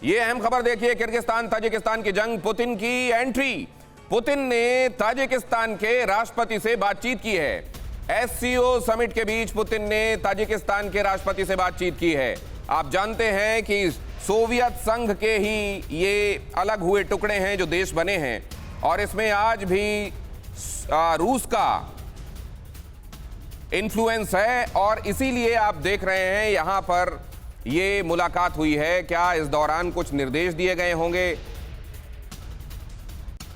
ये अहम खबर देखिए, किर्गिस्तान ताजिकिस्तान की जंग, पुतिन की एंट्री। पुतिन ने ताजिकिस्तान के राष्ट्रपति से बातचीत की है। एससीओ समिट के बीच पुतिन ने ताजिकिस्तान के राष्ट्रपति से बातचीत की है। आप जानते हैं कि सोवियत संघ के ही ये अलग हुए टुकड़े हैं जो देश बने हैं, और इसमें आज भी रूस का इन्फ्लुएंस है, और इसीलिए आप देख रहे हैं यहां पर ये मुलाकात हुई है। क्या इस दौरान कुछ निर्देश दिए गए होंगे?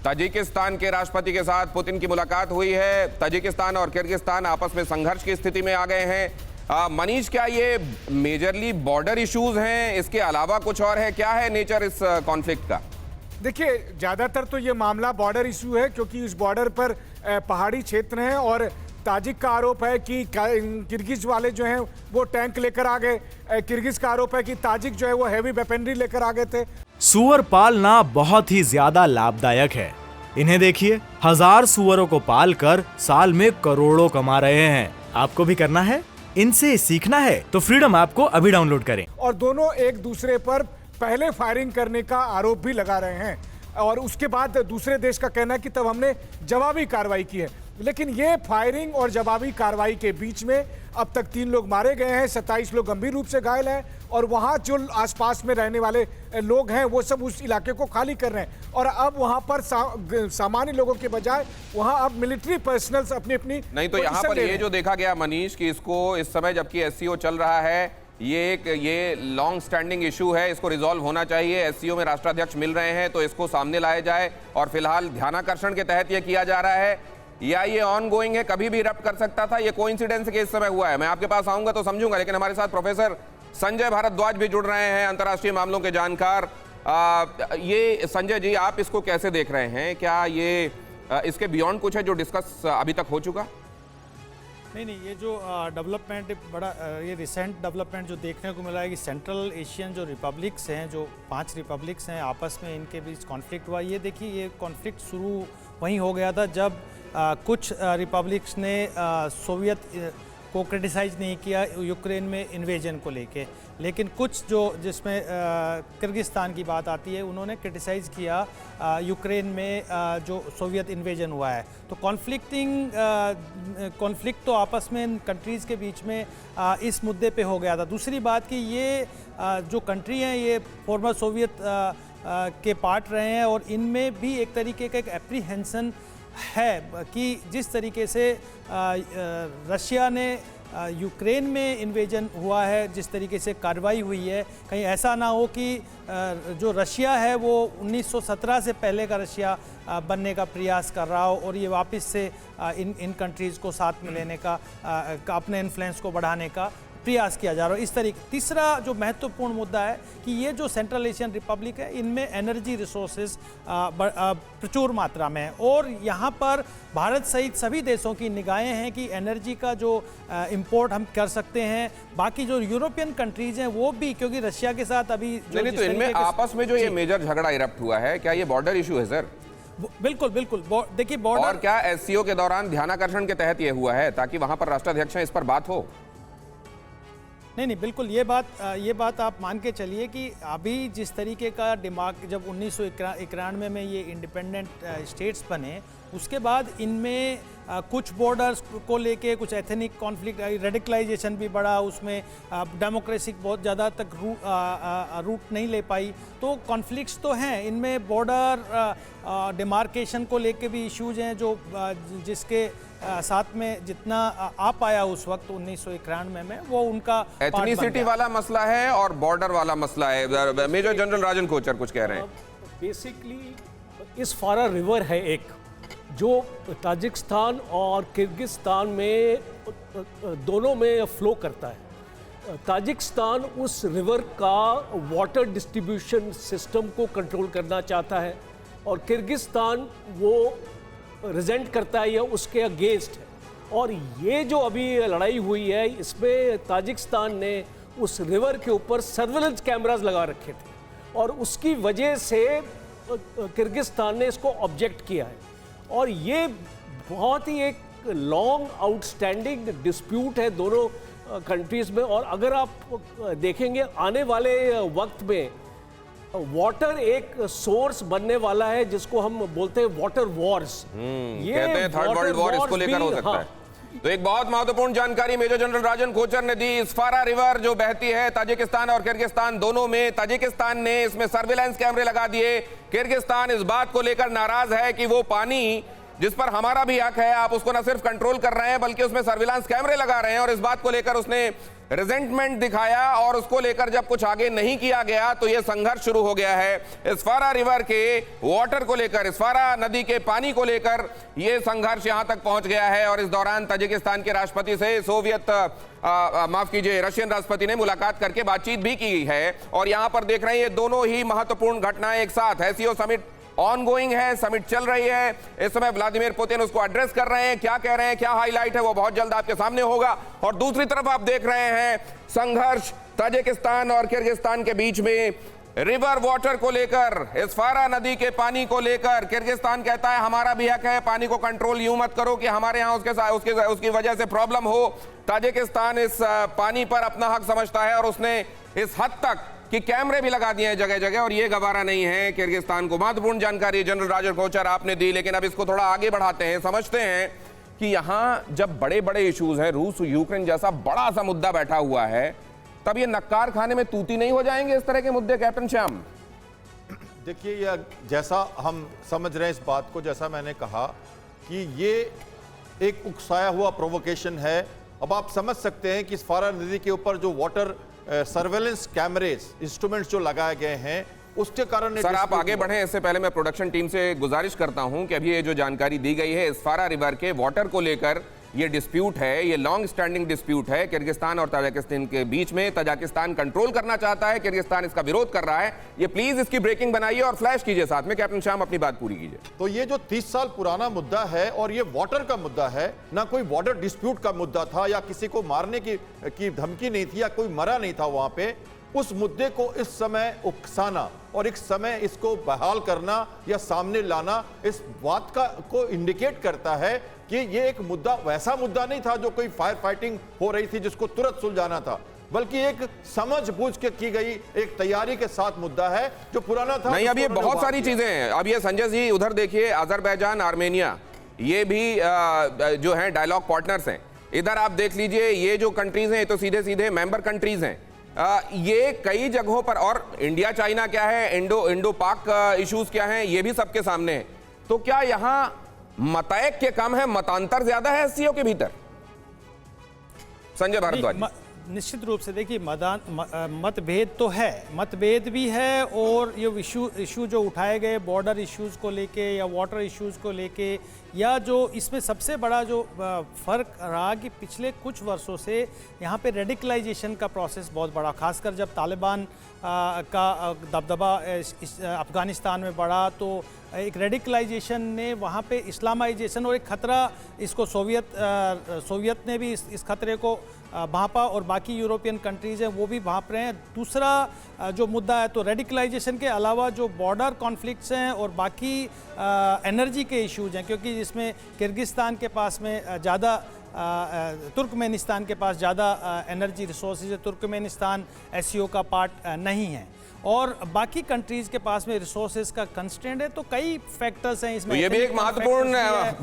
ताजिकिस्तान के राष्ट्रपति के साथ पुतिन की मुलाकात हुई है। ताजिकिस्तान और किर्गिस्तान आपस में संघर्ष की स्थिति में आ गए हैं। मनीष, क्या ये मेजरली बॉर्डर इश्यूज हैं? इसके अलावा कुछ और है? क्या है नेचर इस कॉन्फ्लिक्ट का? देखिए, ज्यादातर तो ये मामला बॉर्डर इशू है, क्योंकि इस बॉर्डर पर पहाड़ी क्षेत्र हैं और ताजिक का आरोप है कि किर्गिज वाले जो हैं वो टैंक लेकर आ गए। किर्गिज का आरोप है कि ताजिक जो है वो हैवी वेपनरी लेकर आ गए थे। सुअर पालना बहुत ही ज्यादा लाभदायक है। इन्हें देखिए, 1000 सुअरों को पालकर साल में करोड़ों कमा रहे हैं। आपको भी करना है? इनसे सीखना है तो फ्रीडम ऐप को अभी डाउनलोड करें। और दोनों एक दूसरे पर पहले फायरिंग करने का आरोप भी लगा रहे हैं, और उसके बाद दूसरे देश का कहना है कि तब हमने जवाबी कार्रवाई की है। लेकिन ये फायरिंग और जवाबी कार्रवाई के बीच में अब तक 3 लोग मारे गए हैं, 27 लोग गंभीर रूप से घायल हैं, और वहाँ जो आसपास में रहने वाले लोग हैं वो सब उस इलाके को खाली कर रहे हैं। और अब वहाँ पर सामान्य लोगों के बजाय वहाँ अब मिलिट्री पर्सनल अपनी नहीं, तो यहाँ पर ये जो देखा गया मनीष कि इसको इस समय जबकि एससीओ चल रहा है, ये लॉन्ग स्टैंडिंग इशू है, इसको रिजॉल्व होना चाहिए। एससीओ में राष्ट्राध्यक्ष मिल रहे हैं तो इसको सामने लाया जाए, और फिलहाल ध्यानाकर्षण के तहत ये किया जा रहा है, या ये ऑन गोइंग है, कभी भी इरप्ट कर सकता था? ये कोइंसिडेंस के इस समय हुआ है? मैं आपके पास आऊंगा तो समझूंगा, लेकिन हमारे साथ प्रोफेसर संजय भारद्वाज भी जुड़ रहे हैं, अंतर्राष्ट्रीय मामलों के जानकार। ये संजय जी, आप इसको कैसे देख रहे हैं? क्या ये इसके बियॉन्ड कुछ है जो डिस्कस अभी तक हो चुका? नहीं, ये जो डेवलपमेंट बड़ा ये रिसेंट डेवलपमेंट जो देखने को मिला है कि सेंट्रल एशियन जो रिपब्लिक्स हैं, जो 5 रिपब्लिक्स हैं, आपस में इनके बीच कॉन्फ्लिक्ट हुआ। ये देखिए, ये कॉन्फ्लिक्ट शुरू वहीं हो गया था जब कुछ रिपब्लिक्स ने सोवियत को क्रिटिसाइज़ नहीं किया यूक्रेन में इन्वेजन को लेके, लेकिन कुछ जो जिसमें किर्गिस्तान की बात आती है, उन्होंने क्रिटिसाइज़ किया यूक्रेन में जो सोवियत इन्वेजन हुआ है। तो कॉन्फ्लिक्ट तो आपस में कंट्रीज़ के बीच में इस मुद्दे पे हो गया था। दूसरी बात कि ये जो कंट्री हैं ये फॉर्मर सोवियत के पार्ट रहे हैं, और इनमें भी एक तरीके का एक एप्रीहेंशन है कि जिस तरीके से रशिया ने यूक्रेन में इन्वेजन हुआ है, जिस तरीके से कार्रवाई हुई है, कहीं ऐसा ना हो कि जो रशिया है वो 1917 से पहले का रशिया बनने का प्रयास कर रहा हो, और ये वापस से इन कंट्रीज़ को साथ में लेने का अपने इन्फ्लुएंस को बढ़ाने का प्रयास किया जा रहा है। इस तरीके तीसरा जो महत्वपूर्ण मुद्दा है कि ये जो सेंट्रल एशियन रिपब्लिक है, इनमें एनर्जी रिसोर्सेज प्रचुर मात्रा में है, और यहाँ पर भारत सहित सभी देशों की निगाहें हैं कि एनर्जी का जो इंपोर्ट हम कर सकते हैं। बाकी जो यूरोपियन कंट्रीज हैं वो भी, क्योंकि रशिया के साथ अभी नहीं, तो इनमें आपस में जो ये मेजर झगड़ा इरप्ट हुआ है, क्या ये बॉर्डर इशू है सर? बिल्कुल देखिए, बॉर्डर। और क्या एससीओ के दौरान ध्यानाकर्षण के तहत ये हुआ है ताकि वहां पर राष्ट्राध्यक्ष इस पर बात हो? नहीं, बिल्कुल ये बात आप मान के चलिए कि अभी जिस तरीके का दिमाग, जब 1991 में ये इंडिपेंडेंट स्टेट्स बने, उसके बाद इनमें कुछ बॉर्डर्स को लेके कुछ एथनिक कॉन्फ्लिक्ट, रेडिकलाइजेशन भी बढ़ा, उसमें डेमोक्रेसी बहुत ज़्यादा तक रूट नहीं ले पाई। तो कॉन्फ्लिक्ट्स तो हैं इनमें, बॉर्डर डिमार्केशन को लेके भी इश्यूज हैं, जो जिसके साथ में जितना आ पाया उस वक्त 1991 में, वो उनका एथनिसिटी वाला मसला है और बॉर्डर वाला मसला है। मेजर जनरल राजन कोचर कुछ कह रहे हैं। बेसिकली इस फारा रिवर है एक, जो ताजिकिस्तान और किर्गिस्तान में दोनों में फ्लो करता है। ताजिकिस्तान उस रिवर का वाटर डिस्ट्रीब्यूशन सिस्टम को कंट्रोल करना चाहता है, और किर्गिस्तान वो रिजेंट करता है या उसके अगेंस्ट है। और ये जो अभी लड़ाई हुई है, इसमें ताजिकिस्तान ने उस रिवर के ऊपर सर्वेलेंस कैमरास लगा रखे थे, और उसकी वजह से किर्गिस्तान ने इसको ऑब्जेक्ट किया है। और ये बहुत ही एक लॉन्ग आउटस्टैंडिंग डिस्प्यूट है दोनों कंट्रीज़ में। और अगर आप देखेंगे आने वाले वक्त में वाटर एक सोर्स बनने वाला है जिसको हम बोलते हैं वाटर वॉर्स। कहते हैं थर्ड वर्ल्ड वॉर इसको लेकर हो सकता है। तो एक बहुत महत्वपूर्ण जानकारी मेजर जनरल राजन कोचर ने दी। स्फारा रिवर जो बहती है ताजिकिस्तान और किर्गिस्तान दोनों में, ताजिकिस्तान ने इसमें सर्विलांस कैमरे लगा दिए। किर्गिस्तान इस बात को लेकर नाराज है कि वो पानी जिस पर हमारा भी हक है, आप उसको न सिर्फ कंट्रोल कर रहे हैं बल्कि उसमें सर्विलांस कैमरे लगा रहे हैं, और इस बात को लेकर उसने रिजेंटमेंट दिखाया और उसको लेकर जब कुछ आगे नहीं किया गया तो यह संघर्ष शुरू हो गया है। स्फारा रिवर के वाटर को लेकर, स्फारा नदी के पानी को लेकर यह संघर्ष यहां तक पहुंच गया है। और इस दौरान ताजिकिस्तान के राष्ट्रपति से माफ कीजिए रशियन राष्ट्रपति ने मुलाकात करके बातचीत भी की है। और यहां पर देख रहे हैं ये दोनों ही महत्वपूर्ण घटनाएं एक साथ। एससीओ समिट ऑनगोइंग है, समिट चल रही है इस समय। व्लादिमीर पुतिन उसको एड्रेस कर रहे हैं, क्या कह रहे हैं, क्या हाईलाइट है, वो बहुत जल्द आपके सामने होगा। और दूसरी तरफ आप देख रहे हैं संघर्ष ताजिकिस्तान और किर्गिस्तान के बीच में रिवर वाटर को लेकर, स्फारा नदी के पानी को लेकर। किर्गिस्तान कहता है हमारा भी हक है, पानी को कंट्रोल यूं मत करो कि हमारे यहाँ उसकी वजह से प्रॉब्लम हो। ताजिकिस्तान इस पानी पर अपना हक समझता है और उसने इस हद तक कि कैमरे भी लगा दिए हैं जगह जगह, और ये गवारा नहीं है किर्गिस्तान को। महत्वपूर्ण जानकारी जनरल राजन कोचर आपने दी, लेकिन अब इसको थोड़ा आगे बढ़ाते हैं। समझते हैं कि यहां जब बड़े बड़े इश्यूज हैं, रूस यूक्रेन जैसा बड़ा सा मुद्दा बैठा हुआ है, तब ये नक्कार खाने में तूती नहीं हो जाएंगे इस तरह के मुद्दे, कैप्टन श्याम? देखिए, यह जैसा हम समझ रहे हैं इस बात को, जैसा मैंने कहा कि ये एक उकसाया हुआ प्रोवोकेशन है। अब आप समझ सकते हैं कि स्फारा नदी के ऊपर जो वाटर सर्वेलेंस कैमरेज इंस्ट्रूमेंट्स जो लगाए गए हैं उसके कारण। सर आप आगे बढ़ें, इससे पहले मैं प्रोडक्शन टीम से गुजारिश करता हूं कि अभी ये जो जानकारी दी गई है स्फारा रिवर के वाटर को लेकर, ये डिस्प्यूट है, ये लॉन्ग स्टैंडिंग डिस्प्यूट है किर्गिस्तान और ताजिकिस्तान के बीच में। ताजिकिस्तान कंट्रोल करना चाहता है, किर्गिस्तान इसका विरोध कर रहा है। ये प्लीज इसकी ब्रेकिंग बनाइए और फ्लैश कीजिए साथ में। कैप्टन श्याम अपनी बात पूरी कीजिए। तो ये जो 30 साल पुराना मुद्दा है और ये वाटर का मुद्दा है, ना कोई बॉर्डर डिस्प्यूट का मुद्दा था या किसी को मारने की धमकी नहीं थी या कोई मरा नहीं था वहां पे। उस मुद्दे को इस समय उकसाना और एक समय इसको बहाल करना या सामने लाना इस बात को इंडिकेट करता है कि ये एक मुद्दा वैसा मुद्दा नहीं था जो कोई फायर फाइटिंग हो रही थी जिसको तुरंत सुलझाना था, बल्कि एक समझ बूझ के की गई एक तैयारी के साथ मुद्दा है जो पुराना था। नहीं, अब ये बहुत सारी चीजें हैं। अब ये संजय जी उधर देखिए, अजरबैजान, आर्मेनिया, ये भी जो है डायलॉग पार्टनर्स हैं। इधर आप देख लीजिए, ये जो कंट्रीज हैं तो सीधे सीधे मेंबर कंट्रीज हैं। ये कई जगहों पर, और इंडिया चाइना क्या है, इंडो पाक इश्यूज क्या हैं, ये भी सबके सामने है। तो क्या यहां मतैक्य कम है, मतांतर ज्यादा है एससीओ के भीतर? संजय भारद्वाज। निश्चित रूप से देखिए, मतभेद तो है, मतभेद भी है। और ये इशू जो उठाए गए बॉर्डर इश्यूज को लेके या वाटर इश्यूज को लेके, या जो इसमें सबसे बड़ा जो फ़र्क रहा कि पिछले कुछ वर्षों से यहाँ पे रेडिकलाइजेशन का प्रोसेस बहुत बड़ा, खासकर जब तालिबान का दबदबा अफ़गानिस्तान में बढ़ा तो एक रेडिकलाइजेशन ने वहाँ पे इस्लामाइजेशन और एक ख़तरा, इसको सोवियत ने भी इस खतरे को भांपा और बाकी यूरोपियन कंट्रीज़ हैं वो भी भांप रहे हैं। दूसरा जो मुद्दा है तो रेडिकलाइजेशन के अलावा जो बॉर्डर कॉन्फ्लिक्ट्स हैं और बाकी एनर्जी के इश्यूज हैं, क्योंकि जिसमें किर्गिस्तान के पास में ज़्यादा, तुर्कमेनिस्तान के पास ज़्यादा एनर्जी रिसोर्सेज है, तुर्कमेनिस्तान एससीओ का पार्ट नहीं है, और बाकी कंट्रीज के पास में रिसोर्सेज का कंस्ट्रेंट है। तो कई फैक्टर्स हैं इसमें। तो ये भी एक महत्वपूर्ण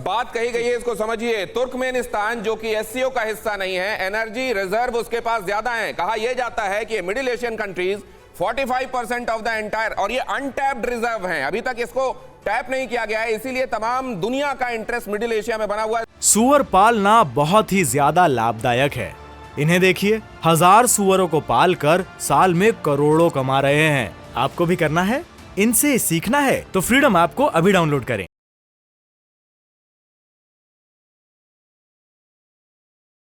बात कही गई है, इसको समझिए। तुर्कमेनिस्तान जो कि एससीओ का हिस्सा नहीं है, एनर्जी रिजर्व उसके पास ज्यादा है। कहा यह जाता है कि middle Asian countries 45% of the entire, और ये अनटैप्ड रिजर्व हैं, अभी तक इसको टैप नहीं किया गया है, इसीलिए तमाम दुनिया का इंटरेस्ट मिडिल एशिया में बना हुआ है। सूअर पालना बहुत ही ज्यादा लाभदायक है। इन्हें देखिए, 1000 सूअरों को पालकर साल में करोड़ों कमा रहे हैं। आपको भी करना है, इनसे सीखना है तो फ्रीडम ऐप को अभी डाउनलोड करें।